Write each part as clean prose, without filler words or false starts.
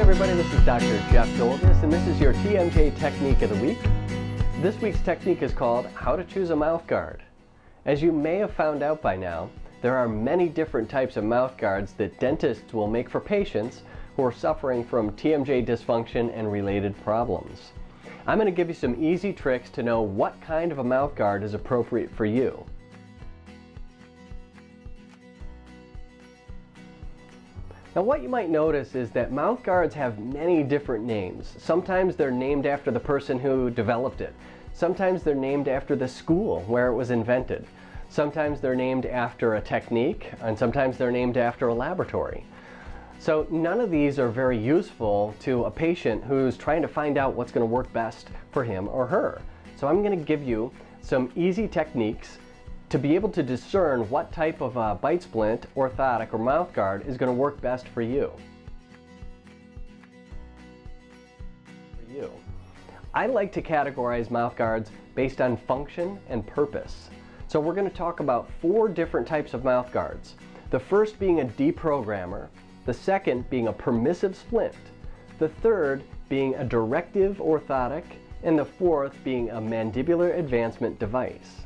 everybody, this is Dr. Jeff Dolgus, and this is your TMJ Technique of the Week. This week's technique is called How to Choose a Mouth Guard. As you may have found out by now, there are many different types of mouth guards that dentists will make for patients who are suffering from TMJ dysfunction and related problems. I'm going to give you some easy tricks to know what kind of a mouth guard is appropriate for you. Now what you might notice is that mouth guards have many different names. Sometimes they're named after the person who developed it. Sometimes they're named after the school where it was invented. Sometimes they're named after a technique, and sometimes they're named after a laboratory. So none of these are very useful to a patient who's trying to find out what's going to work best for him or her. So I'm going to give you some easy techniques to be able to discern what type of bite splint, orthotic, or mouth guard is going to work best for you. I like to categorize mouth guards based on function and purpose. So we're going to talk about 4 different types of mouth guards. The first being a deprogrammer, the second being a permissive splint, the third being a directive orthotic, and the fourth being a mandibular advancement device.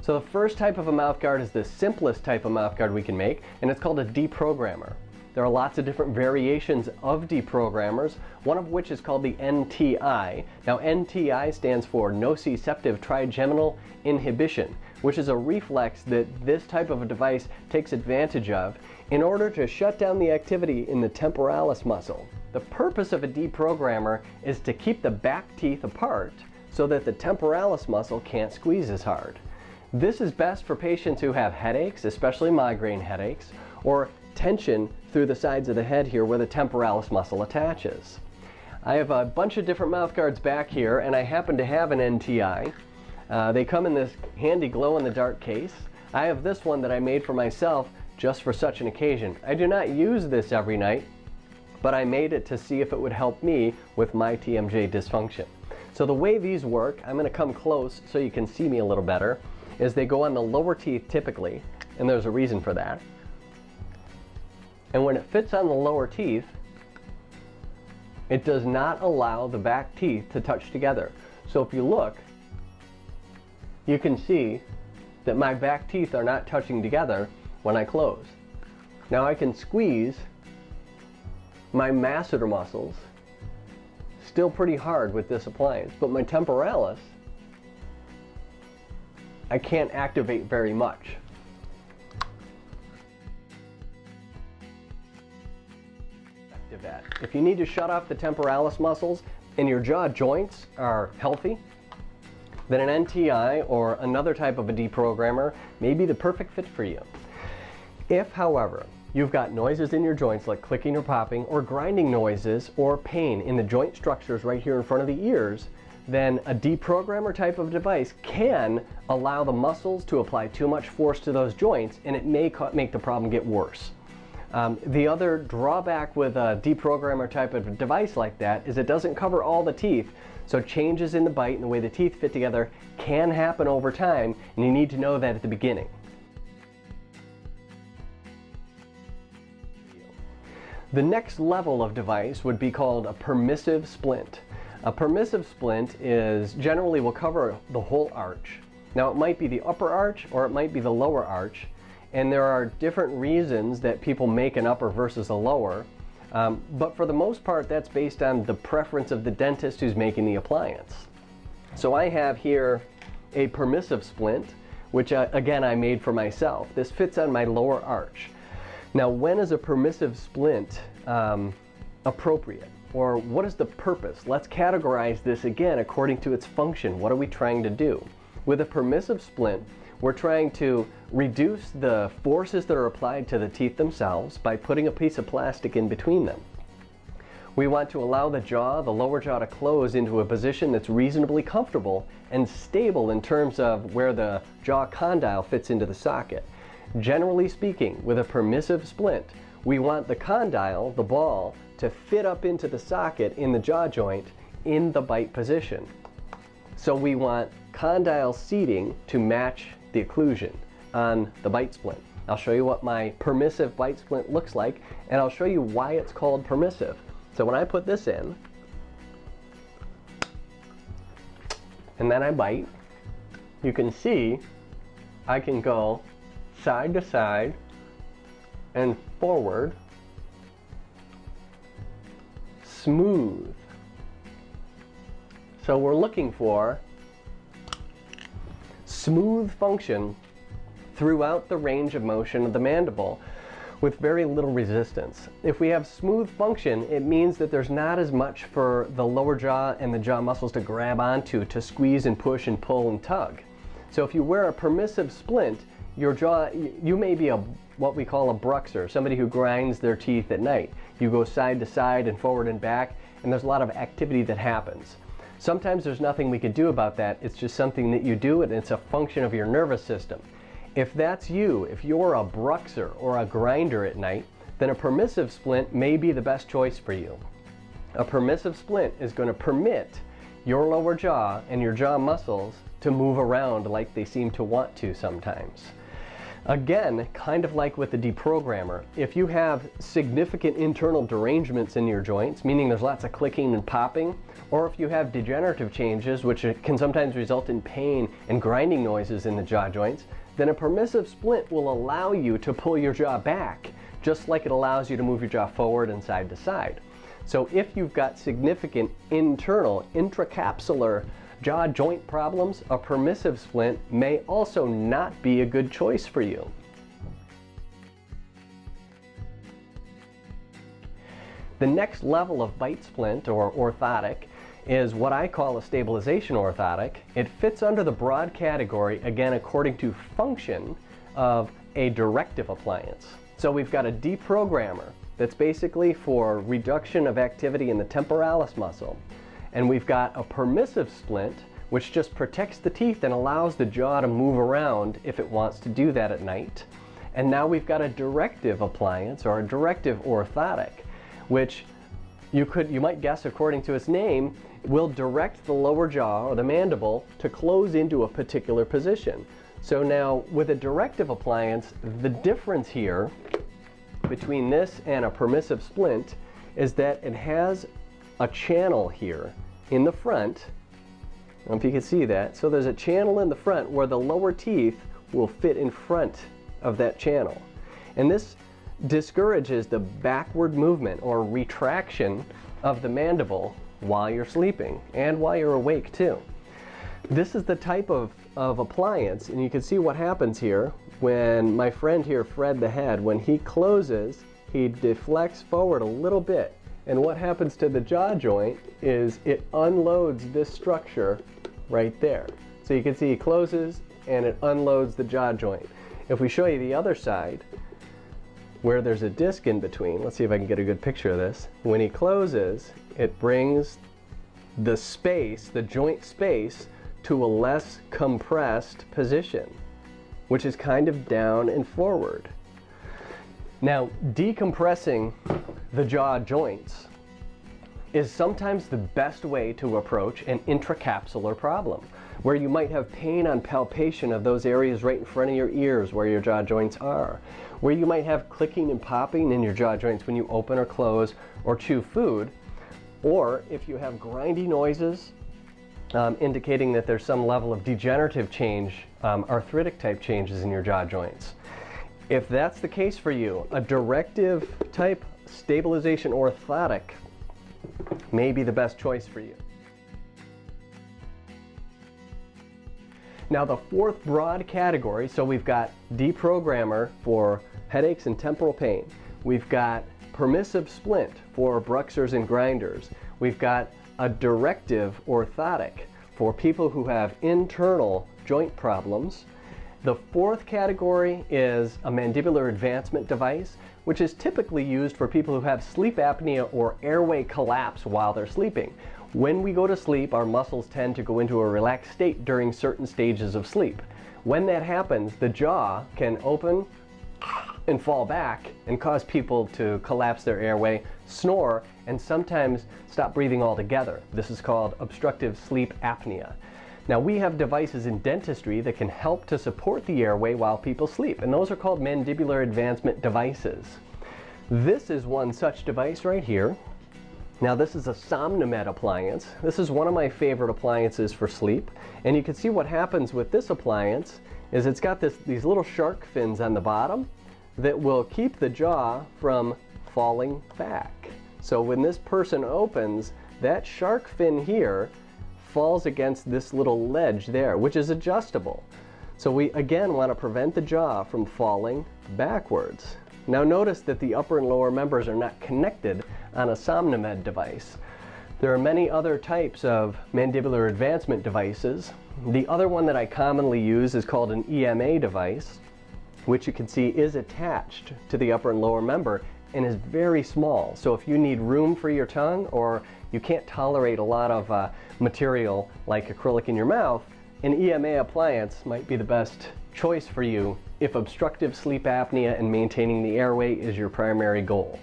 So the first type of a mouth guard is the simplest type of mouth guard we can make, and it's called a deprogrammer. There are lots of different variations of deprogrammers, one of which is called the NTI. Now NTI stands for nociceptive trigeminal inhibition, which is a reflex that this type of a device takes advantage of in order to shut down the activity in the temporalis muscle. The purpose of a deprogrammer is to keep the back teeth apart so that the temporalis muscle can't squeeze as hard. This is best for patients who have headaches, especially migraine headaches, or tension through the sides of the head here where the temporalis muscle attaches. I have a bunch of different mouth guards back here, and I happen to have an NTI. They come in this handy glow-in-the-dark case. I have this one that I made for myself just for such an occasion. I do not use this every night, but I made it to see if it would help me with my TMJ dysfunction. So the way these work, I'm going to come close so you can see me a little better, is they go on the lower teeth typically, and there's a reason for that. And when it fits on the lower teeth, it does not allow the back teeth to touch together. So if you look, you can see that my back teeth are not touching together when I close. Now I can squeeze my masseter muscles still pretty hard with this appliance, but my temporalis I can't activate very much. If you need to shut off the temporalis muscles and your jaw joints are healthy, then an NTI or another type of a deprogrammer may be the perfect fit for you. If, however, you've got noises in your joints like clicking or popping, or grinding noises, or pain in the joint structures right here in front of the ears, then a deprogrammer type of device can allow the muscles to apply too much force to those joints, and it may make the problem get worse. The other drawback with a deprogrammer type of device like that is it doesn't cover all the teeth, so changes in the bite and the way the teeth fit together can happen over time, and you need to know that at the beginning. The next level of device would be called a permissive splint. A permissive splint generally will cover the whole arch. Now it might be the upper arch or it might be the lower arch, and there are different reasons that people make an upper versus a lower, but for the most part that's based on the preference of the dentist who's making the appliance. So I have here a permissive splint, which again I made for myself. This fits on my lower arch. Now when is a permissive splint appropriate? Or what is the purpose? Let's categorize this again according to its function. What are we trying to do? With a permissive splint, we're trying to reduce the forces that are applied to the teeth themselves by putting a piece of plastic in between them. We want to allow the lower jaw to close into a position that's reasonably comfortable and stable in terms of where the jaw condyle fits into the socket. Generally speaking, with a permissive splint, we want the condyle, the ball, to fit up into the socket in the jaw joint in the bite position. So we want condyle seating to match the occlusion on the bite splint. I'll show you what my permissive bite splint looks like, and I'll show you why it's called permissive. So when I put this in, and then I bite, you can see I can go side to side and forward, smooth. So we're looking for smooth function throughout the range of motion of the mandible with very little resistance. If we have smooth function, it means that there's not as much for the lower jaw and the jaw muscles to grab onto, to squeeze and push and pull and tug. So if you wear a permissive splint, your jaw, you may be what we call a bruxer, somebody who grinds their teeth at night. You go side to side and forward and back, and there's a lot of activity that happens. Sometimes there's nothing we can do about that. It's just something that you do, and it's a function of your nervous system. If that's you, if you're a bruxer or a grinder at night, then a permissive splint may be the best choice for you. A permissive splint is going to permit your lower jaw and your jaw muscles to move around like they seem to want to sometimes. Again, kind of like with the Deprogrammer, if you have significant internal derangements in your joints, meaning there's lots of clicking and popping, or if you have degenerative changes, which can sometimes result in pain and grinding noises in the jaw joints, then a permissive splint will allow you to pull your jaw back, just like it allows you to move your jaw forward and side to side. So if you've got significant internal, intracapsular jaw joint problems, a permissive splint may also not be a good choice for you. The next level of bite splint or orthotic is what I call a stabilization orthotic. It fits under the broad category, again according to function, of a directive appliance. So we've got a deprogrammer that's basically for reduction of activity in the temporalis muscle. And we've got a permissive splint, which just protects the teeth and allows the jaw to move around if it wants to do that at night. And now we've got a directive appliance or a directive orthotic, which you might guess according to its name, will direct the lower jaw or the mandible to close into a particular position. So now with a directive appliance, the difference here between this and a permissive splint is that it has a channel here in the front. I don't know if you can see that. So there's a channel in the front where the lower teeth will fit in front of that channel. And this discourages the backward movement or retraction of the mandible while you're sleeping and while you're awake too. This is the type of appliance, and you can see what happens here when my friend here, Fred the head, when he closes, he deflects forward a little bit. And what happens to the jaw joint is it unloads this structure right there. So you can see he closes and it unloads the jaw joint. If we show you the other side, where there's a disc in between, let's see if I can get a good picture of this. When he closes, it brings the space, the joint space, to a less compressed position, which is kind of down and forward. Now, decompressing the jaw joints is sometimes the best way to approach an intracapsular problem, where you might have pain on palpation of those areas right in front of your ears where your jaw joints are, where you might have clicking and popping in your jaw joints when you open or close or chew food, or if you have grindy noises indicating that there's some level of degenerative change, arthritic type changes in your jaw joints. If that's the case for you, a directive type stabilization orthotic may be the best choice for you. Now the fourth broad category, so we've got Deprogrammer for headaches and temporal pain. We've got Permissive Splint for bruxers and grinders. We've got a directive orthotic for people who have internal joint problems. The fourth category is a mandibular advancement device, which is typically used for people who have sleep apnea or airway collapse while they're sleeping. When we go to sleep, our muscles tend to go into a relaxed state during certain stages of sleep. When that happens, the jaw can open and fall back and cause people to collapse their airway, snore, and sometimes stop breathing altogether. This is called obstructive sleep apnea. Now we have devices in dentistry that can help to support the airway while people sleep, and those are called mandibular advancement devices. This is one such device right here. Now this is a SomnoMed appliance. This is one of my favorite appliances for sleep, and you can see what happens with this appliance is it's got these little shark fins on the bottom that will keep the jaw from falling back. So when this person opens, that shark fin here falls against this little ledge there, which is adjustable. So we again want to prevent the jaw from falling backwards. Now notice that the upper and lower members are not connected on a SomnoMed device. There are many other types of mandibular advancement devices. The other one that I commonly use is called an EMA device, which you can see is attached to the upper and lower member and is very small. So if you need room for your tongue or you can't tolerate a lot of material like acrylic in your mouth, an EMA appliance might be the best choice for you if obstructive sleep apnea and maintaining the airway is your primary goal.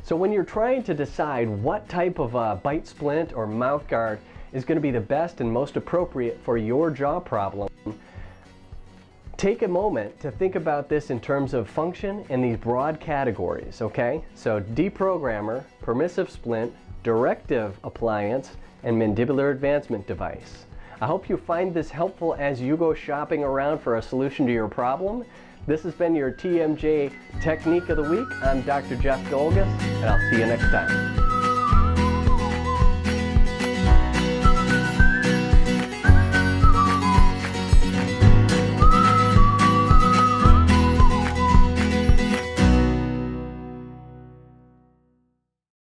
So when you're trying to decide what type of bite splint or mouth guard is going to be the best and most appropriate for your jaw problem, take a moment to think about this in terms of function and these broad categories, okay? So Deprogrammer, Permissive Splint, Directive Appliance, and Mandibular Advancement Device. I hope you find this helpful as you go shopping around for a solution to your problem. This has been your TMJ Technique of the Week. I'm Dr. Jeff Golgus, and I'll see you next time.